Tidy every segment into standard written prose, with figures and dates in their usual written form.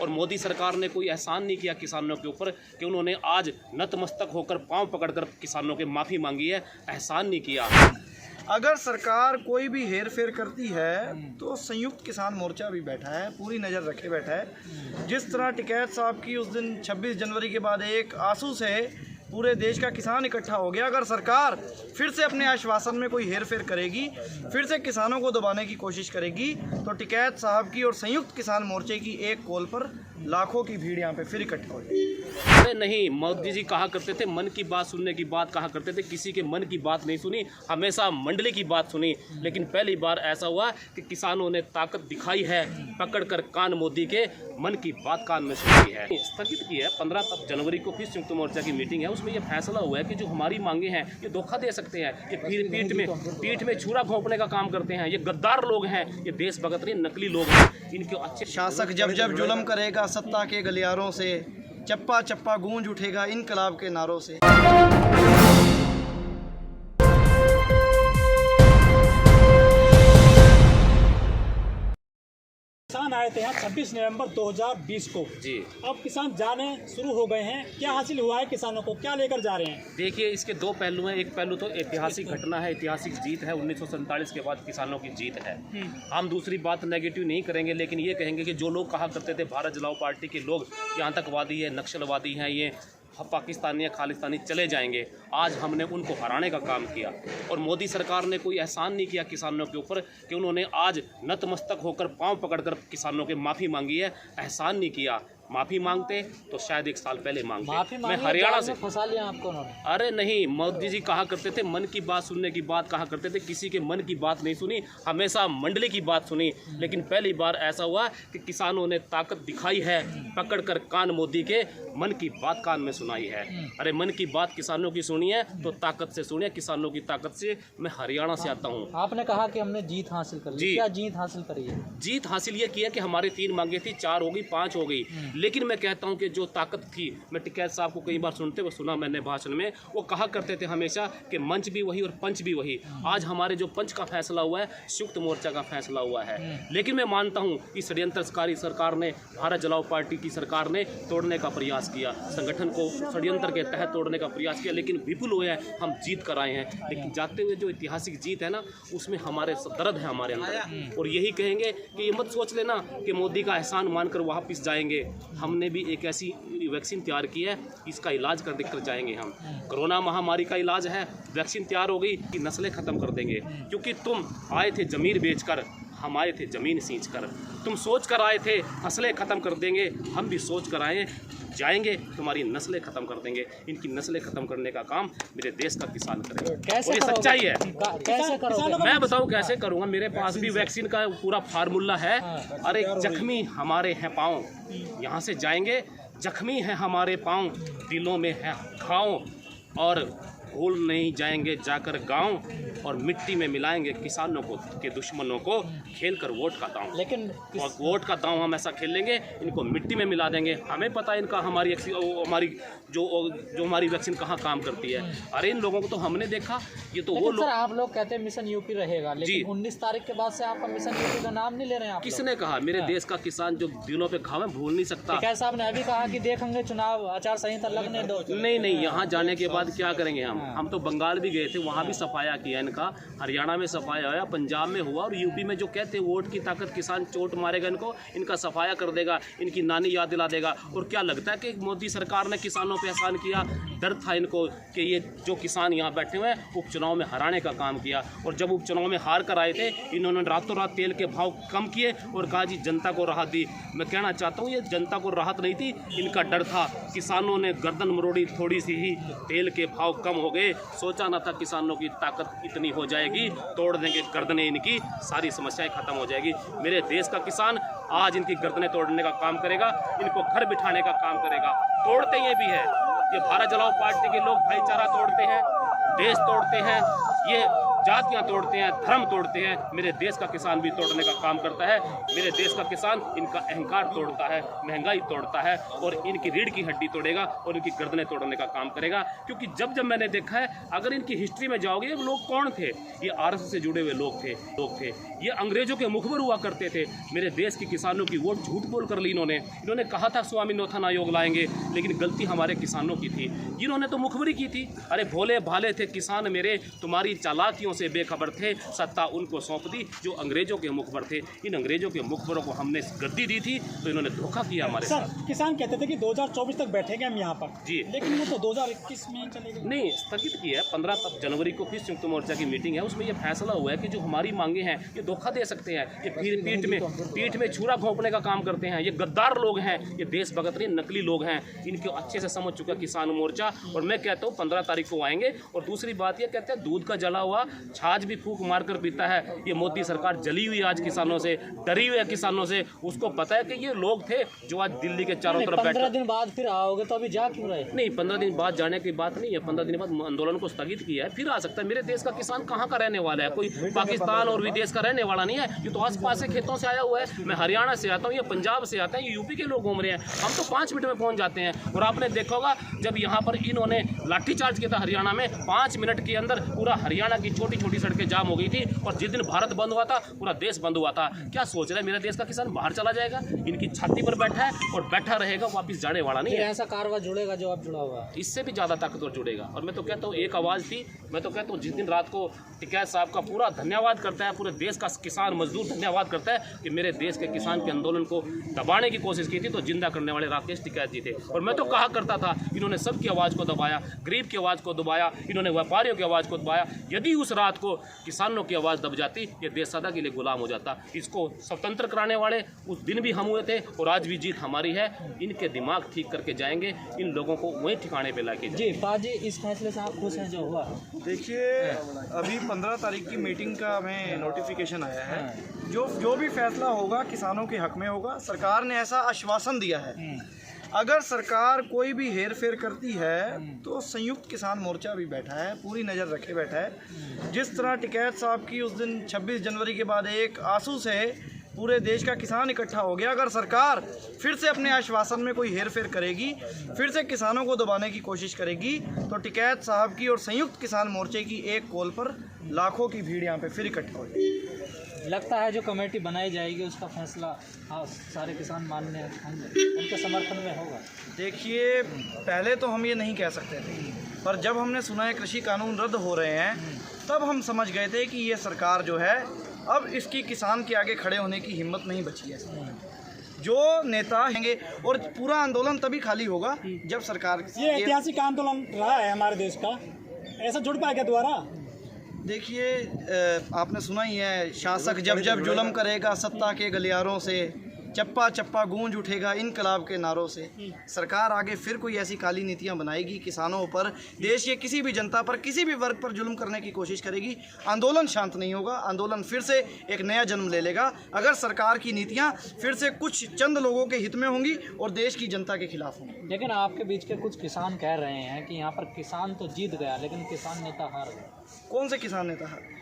और मोदी सरकार ने कोई एहसान नहीं किया किसानों के ऊपर कि उन्होंने आज नतमस्तक होकर पांव पकड़कर किसानों के माफ़ी मांगी है, एहसान नहीं किया। अगर सरकार कोई भी हेर फेर करती है तो संयुक्त किसान मोर्चा भी बैठा है, पूरी नज़र रखे बैठा है। जिस तरह टिकैत साहब की उस दिन 26 जनवरी के बाद एक आंसू से पूरे देश का किसान इकट्ठा हो गया, अगर सरकार फिर से अपने आश्वासन में कोई हेर फेर करेगी, फिर से किसानों को दबाने की कोशिश करेगी, तो टिकैत साहब की और संयुक्त किसान मोर्चे की एक कॉल पर लाखों की भीड़ यहाँ पे फिर इकट्ठा हो जाएगी। अरे नहीं, मोदी जी कहा करते थे मन की बात सुनने की बात कहा करते थे, किसी के मन की बात नहीं सुनी, हमेशा मंडली की बात सुनी। लेकिन पहली बार ऐसा हुआ कि किसानों ने ताकत दिखाई है, पकड़कर कान मोदी के मन की बात कान में सुनी है। स्थगित की है 15 जनवरी को फिर संयुक्त मोर्चा की मीटिंग है, उसमें यह फैसला हुआ है कि जो हमारी मांगे हैं ये धोखा दे सकते हैं, ये पीठ में छुरा घोंपने का काम करते हैं, ये गद्दार लोग हैं, ये देशभक्त नहीं नकली लोग हैं। इनके अच्छे शासक जब जब जुल्म करेगा सत्ता के गलियारों से, चप्पा चप्पा गूंज उठेगा इनकलाब के नारों से। किसान आए थे यहाँ 26 नवंबर 2020 को जी। अब किसान जाने शुरू हो गए हैं, क्या हासिल हुआ है किसानों को, क्या लेकर जा रहे हैं? देखिए, इसके दो पहलू हैं। एक पहलू तो ऐतिहासिक घटना है, ऐतिहासिक जीत है, 1947 के बाद किसानों की जीत है। हम दूसरी बात नेगेटिव नहीं करेंगे, लेकिन ये कहेंगे कि जो लोग कहा करते थे भारत जलाओ पार्टी के लोग ये आतंकवादी है, नक्सलवादी हैं, ये पाकिस्तानी या खालिस्तानी चले जाएंगे, आज हमने उनको हराने का काम किया। और मोदी सरकार ने कोई एहसान नहीं किया किसानों के ऊपर कि उन्होंने आज नतमस्तक होकर पांव पकड़कर किसानों के माफ़ी मांगी है, एहसान नहीं किया। माफ़ी मांगते तो शायद 1 साल पहले मांगते। मैं हरियाणा से फंसा लिया आपको उन्होंने। अरे नहीं, मोदी जी कहा करते थे मन की बात सुनने की बात कहा करते थे, किसी के मन की बात नहीं सुनी, हमेशा मंडली की बात सुनी। लेकिन पहली बार ऐसा हुआ कि किसानों ने ताकत दिखाई है, पकड़कर कान मोदी के मन की बात कान में सुनाई है। अरे मन की बात किसानों की सुनी है तो ताकत से सुनिए, किसानों की ताकत से। मैं हरियाणा से आता हूँ। आपने कहा कि हमने जीत हासिल कर ली, क्या जीत हासिल करी है? जीत हासिल ये किया कि हमारी 3 मांगे थी, 4 हो गई, 5 हो गई। लेकिन मैं कहता हूं कि जो ताकत थी, मैं टिकैत साहब को कई बार सुनते हुए सुना मैंने भाषण में, वो कहा करते थे हमेशा कि मंच भी वही और पंच भी वही। आज हमारे जो पंच का फैसला हुआ है, संयुक्त मोर्चा का फैसला हुआ है। लेकिन मैं मानता हूं कि षड्यंत्रकारी सरकार ने, भारत जलाओ पार्टी की सरकार ने तोड़ने का प्रयास किया, संगठन को षड्यंत्र के तहत तोड़ने का प्रयास किया, लेकिन विपुल हुए हैं, हम जीत कर आए हैं। लेकिन जाते हुए जो ऐतिहासिक जीत है ना, उसमें हमारे दर्द है हमारे अंदर। और यही कहेंगे कि ये मत सोच लेना कि मोदी का एहसान मानकर वापस जाएंगे। हमने भी एक ऐसी वैक्सीन तैयार की है, इसका इलाज कर देकर जाएंगे हम। कोरोना महामारी का इलाज है, वैक्सीन तैयार हो गई कि नस्लें ख़त्म कर देंगे। क्योंकि तुम आए थे ज़मीन बेचकर, हम आए थे ज़मीन सींच कर। तुम सोच कर आए थे नस्लें ख़त्म कर देंगे, हम भी सोच कर आए जाएंगे, तुम्हारी नस्लें ख़त्म कर देंगे। इनकी नस्लें ख़त्म करने का काम मेरे देश का किसान करेगा। और ये सच्चाई है। कैसे करोगे? मैं बताऊं कैसे करूंगा, मेरे पास भी वैक्सीन का पूरा फार्मूला है। अरे जख्मी हमारे हैं पाँव, यहाँ से जाएंगे, जख्मी हैं हमारे पाँव, दिलों में है घाव, और भूल नहीं जाएंगे जाकर गांव, और मिट्टी में मिलाएंगे किसानों को के दुश्मनों को, खेलकर वोट का दांव। लेकिन वोट का दांव हम ऐसा खेल लेंगे, इनको मिट्टी में मिला देंगे। हमें पता है इनका हमारी जो हमारी वैक्सीन कहाँ काम करती है। अरे इन लोगों को तो हमने देखा, ये तो वो लोग। सर आप लोग कहते हैं मिशन यूपी रहेगा, लेकिन 19 तारीख के बाद से आपका मिशन यूपी का नाम नहीं ले रहे हैं आप। किसने कहा? मेरे देश का किसान जो दिलों पे घाव है भूल नहीं सकता। टिकैत साहब ने अभी कहा कि देखेंगे चुनाव आचार संहिता लगने दो। नहीं, यहाँ जाने के बाद क्या करेंगे हम तो बंगाल भी गए थे, वहाँ भी सफाया किया इनका, हरियाणा में सफाया हुआ, पंजाब में हुआ, और यूपी में जो कहते हैं वोट की ताकत, किसान चोट मारेगा इनको, इनका सफाया कर देगा, इनकी नानी याद दिला देगा। और क्या लगता है कि मोदी सरकार ने किसानों पे एहसान किया? डर था इनको कि ये जो किसान यहाँ बैठे हुए हैं उपचुनाव में हराने का काम किया। और जब उपचुनाव में हार कर आए थे, इन्होंने रातों रात तेल के भाव कम किए और कहा जी जनता को राहत दी। मैं कहना चाहता हूँ ये जनता को राहत नहीं थी, इनका डर था। किसानों ने गर्दन मरोड़ी थोड़ी सी ही, तेल के भाव कम हो गए। सोचा ना था किसानों की ताकत इतनी हो जाएगी, तोड़ देंगे गर्दनें इनकी, सारी समस्याएं खत्म हो जाएगी। मेरे देश का किसान आज इनकी गर्दनें तोड़ने का काम करेगा, इनको घर बिठाने का काम करेगा। तोड़ते ये भी है, ये भारत जलाओ पार्टी के लोग भाईचारा तोड़ते हैं, देश तोड़ते हैं, ये जातियां तोड़ते हैं, धर्म तोड़ते हैं, मेरे देश का किसान भी तोड़ने का काम करता है। मेरे देश का किसान इनका अहंकार तोड़ता है, महंगाई तोड़ता है और इनकी रीढ़ की हड्डी तोड़ेगा और इनकी गर्दनें तोड़ने का काम करेगा। क्योंकि जब जब मैंने देखा है, अगर इनकी हिस्ट्री में जाओगे, ये लोग कौन थे? ये आरएसएस से जुड़े हुए लोग थे। ये अंग्रेजों के मुखबर हुआ करते थे। मेरे देश के किसानों की वोट झूठ बोल कर ली इन्होंने कहा था स्वामीनाथन आयोग लाएंगे, लेकिन गलती हमारे किसानों की थी। इन्होंने तो मुखबरी की थी, अरे भोले भाले थे किसान मेरे, तुम्हारी चालाकियों से बेखबर थे, सत्ता उनको सौंप दी जो अंग्रेजों के मुखबर थे। इन अंग्रेजों के मुखबरों को हमने गद्दी दी थी, तो इन्होंने धोखा किया हमारे साथ। किसान कहते थे कि 2024 तक बैठेंगे हम यहाँ पर जी, लेकिन वो तो 2021 में चलेगा। नहीं, स्थगित किया है। 15 जनवरी को फिर संयुक्त मोर्चा की मीटिंग है, उसमें यह फैसला हुआ है कि जो हमारी मांगे हैं ये धोखा दे सकते हैं, ये पीठ में छुरा घोंपने का काम करते हैं, ये गद्दार लोग हैं, ये देशभक्त नहीं नकली लोग हैं। इनको अच्छे से समझ चुका किसान मोर्चा। और मैं कहता हूँ 15 तारीख को आएंगे। और दूसरी बात ये कहते हैं दूध का जला हुआ छाछ भी फूंक मार कर पीता है। ये मोदी सरकार जली हुई आज किसानों से, डरी हुई है किसानों से। उसको पता है कि ये लोग थे जो आज दिल्ली के चारों तरफ 15 दिन बाद फिर आओगे तो अभी जा क्यों रहे? नहीं, 15 दिन बाद जाने की बात नहीं है। 15 दिन बाद आंदोलन को स्थगित किया है, फिर आ सकता है। मेरे देश का किसान कहाँ का रहने वाला है? कोई पाकिस्तान और विदेश का रहने वाला नहीं है। ये तो आसपास से खेतों से आया हुआ है। मैं हरियाणा से आता हूँ, ये पंजाब से आता है, ये यूपी के लोग घूम रहे हैं। हम तो 5 मिनट में पहुँच जाते हैं। और आपने देखा होगा जब यहाँ पर इन्होंने लाठीचार्ज किया था हरियाणा में, 5 मिनट के अंदर पूरा हरियाणा की छोटी छोटी सड़कें जाम हो गई थी। और जिस दिन भारत बंद हुआ था, पूरा देश बंद हुआ था। क्या सोच रहे हैं मेरा देश का किसान बाहर चला जाएगा? इनकी छाती पर बैठा है और बैठा रहेगा, वापिस जाने वाला नहीं है। ऐसा कारवा जुड़ेगा जो अब जुड़ा हुआ है, इससे भी ज़्यादा ताकतवर जुड़ेगा। और मैं तो कहता हूँ एक आवाज़ थी। मैं तो कहता हूँ जिस दिन रात को टिकैत साहब का पूरा धन्यवाद करता है, पूरे देश का किसान मजदूर धन्यवाद करता है कि मेरे देश के किसान के आंदोलन को दबाने की कोशिश की थी, तो जिंदा करने वाले राकेश टिकैत जी थे। और मैं तो कहा करता था इन्होंने सबकी आवाज़ को दबाया, गरीब की आवाज़ को दबाया, इन्होंने व्यापारियों की आवाज़ को दबाया। यदि उस रात को किसानों की आवाज़ दब जाती, ये देश सदा के लिए गुलाम हो जाता। इसको स्वतंत्र कराने वाले उस दिन भी हम हुए थे और आज भी जीत हमारी है। इनके दिमाग ठीक करके जाएंगे, इन लोगों को वहीं ठिकाने पे लाके जी। पाजी, इस फैसले से आप खुश हैं जो हुआ? देखिए, अभी 15 तारीख की मीटिंग का हमें नोटिफिकेशन आया है। जो भी फैसला होगा किसानों के हक में होगा। सरकार ने ऐसा आश्वासन दिया है। अगर सरकार कोई भी हेर फेर करती है तो संयुक्त किसान मोर्चा भी बैठा है, पूरी नज़र रखे बैठा है। जिस तरह टिकैत साहब की उस दिन 26 जनवरी के बाद एक आंसू से पूरे देश का किसान इकट्ठा हो गया, अगर सरकार फिर से अपने आश्वासन में कोई हेर फेर करेगी, फिर से किसानों को दबाने की कोशिश करेगी, तो टिकैत साहब की और संयुक्त किसान मोर्चे की एक कॉल पर लाखों की भीड़ यहाँ पे फिर इकट्ठा हो जाएगी। लगता है जो कमेटी बनाई जाएगी उसका फैसला हाँ सारे किसान मानने होंगे, उनके समर्थन में होगा। देखिए, पहले तो हम ये नहीं कह सकते थे, पर जब हमने सुना है कृषि कानून रद्द हो रहे हैं, तब हम समझ गए थे कि ये सरकार जो है अब इसकी किसान के आगे खड़े होने की हिम्मत नहीं बची है। जो नेता हैंगे और पूरा आंदोलन तभी खाली होगा जब सरकार ये ऐतिहासिक आंदोलन रहा है हमारे देश का, ऐसा जुड़ पाएगा दोबारा? देखिए, आपने सुना ही है, शासक जब जब जुल्म करेगा सत्ता के गलियारों से, चप्पा चप्पा गूंज उठेगा इनकलाब के नारों से। सरकार आगे फिर कोई ऐसी काली नीतियां बनाएगी किसानों पर, देश के किसी भी जनता पर, किसी भी वर्ग पर जुल्म करने की कोशिश करेगी। आंदोलन शांत नहीं होगा, आंदोलन फिर से एक नया जन्म ले लेगा अगर सरकार की नीतियां फिर से कुछ चंद लोगों के हित में होंगी और देश की जनता के खिलाफ होंगी। लेकिन आपके बीच के कुछ किसान कह रहे हैं कि यहाँ पर किसान तो जीत गया लेकिन किसान नेता हार गया। कौन से किसान नेता हार गए?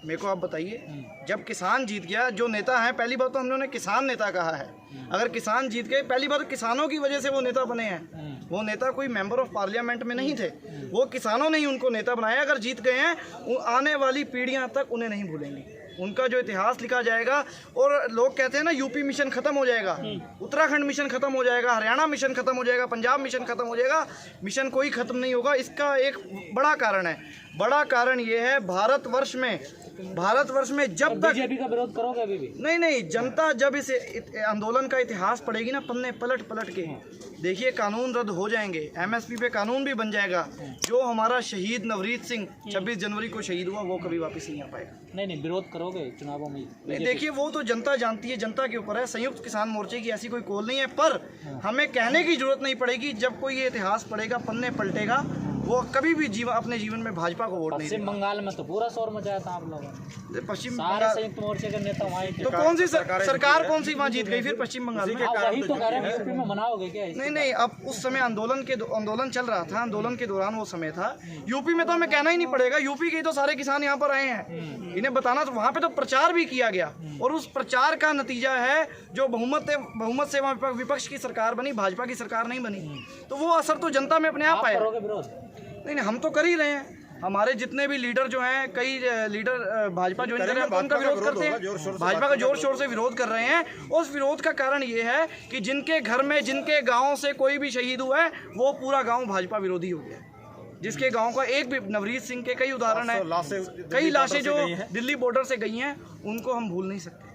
मेरे को आप बताइए। जब किसान जीत गया, जो नेता हैं, पहली बात तो हम लोगों ने किसान नेता कहा है। अगर किसान जीत गए, पहली बात तो किसानों की वजह से वो नेता बने हैं। वो नेता कोई मेंबर ऑफ पार्लियामेंट में नहीं थे, वो किसानों ने ही उनको नेता बनाया। अगर जीत गए हैं, आने वाली पीढ़ियां तक उन्हें नहीं भूलेंगी। उनका जो इतिहास लिखा जाएगा, और लोग कहते हैं ना यूपी मिशन खत्म हो जाएगा, उत्तराखंड मिशन खत्म हो जाएगा, हरियाणा मिशन खत्म हो जाएगा, पंजाब मिशन खत्म हो जाएगा। मिशन कोई खत्म नहीं होगा। इसका एक बड़ा कारण है। बड़ा कारण ये है, भारतवर्ष में जब तक बीजेपी का विरोध करोगे अभी भी? नहीं, जनता जब इस आंदोलन का इतिहास पढ़ेगी ना, पन्ने पलट पलट के, देखिए कानून रद्द हो जाएंगे, एमएसपी पे कानून भी बन जाएगा। जो हमारा शहीद नवरीत सिंह 26 जनवरी को शहीद हुआ, वो कभी वापस नहीं आ पाएगा। नहीं, विरोध करोगे चुनावों में? नहीं, देखिए, वो तो जनता जानती है, जनता के ऊपर है। संयुक्त किसान मोर्चे की ऐसी कोई कॉल नहीं है, पर हमें कहने की जरूरत नहीं पड़ेगी। जब कोई ये इतिहास पढ़ेगा, पन्ने पलटेगा, वो कभी भी अपने जीवन में भाजपा को वोट नहीं पश्चिम बंगाल में तो पूरा शोर मचाया था आप लोगों ने, देंगे। पश्चिम सारे बंगाल संयुक्त मोर्चे के नेता वहाँ थे। तो कौन सी सरकार कौन सी वहाँ जीत गई फिर पश्चिम बंगाल में? वही तो कह रहे हैं, यूपी में मनाओगे क्या इसे? नहीं, अब उस समय आंदोलन चल रहा था, आंदोलन के दौरान वो समय था। यूपी में तो हमें कहना ही नहीं पड़ेगा, यूपी के तो सारे किसान यहाँ पर आए हैं, इन्हें बताना तो वहाँ पे तो प्रचार भी किया गया और उस प्रचार का नतीजा है जो बहुमत से वहाँ विपक्ष की सरकार बनी, भाजपा की सरकार नहीं बनी। तो वो असर तो जनता में अपने आप आया। करोगे विरोध? नहीं, हम तो कर ही रहे हैं। हमारे जितने भी लीडर जो हैं, कई लीडर भाजपा ज्वाइन कर रहे हैं, उनका विरोध करते हैं। भाजपा का जोर शोर से विरोध कर रहे हैं। उस विरोध का कारण ये है कि जिनके घर में, जिनके गांव से कोई भी शहीद हुआ है, वो पूरा गांव भाजपा विरोधी हो गया। जिसके गांव का एक भी, नवरीत सिंह के कई उदाहरण है, कई लाशें जो दिल्ली बॉर्डर से गई हैं, उनको हम भूल नहीं सकते।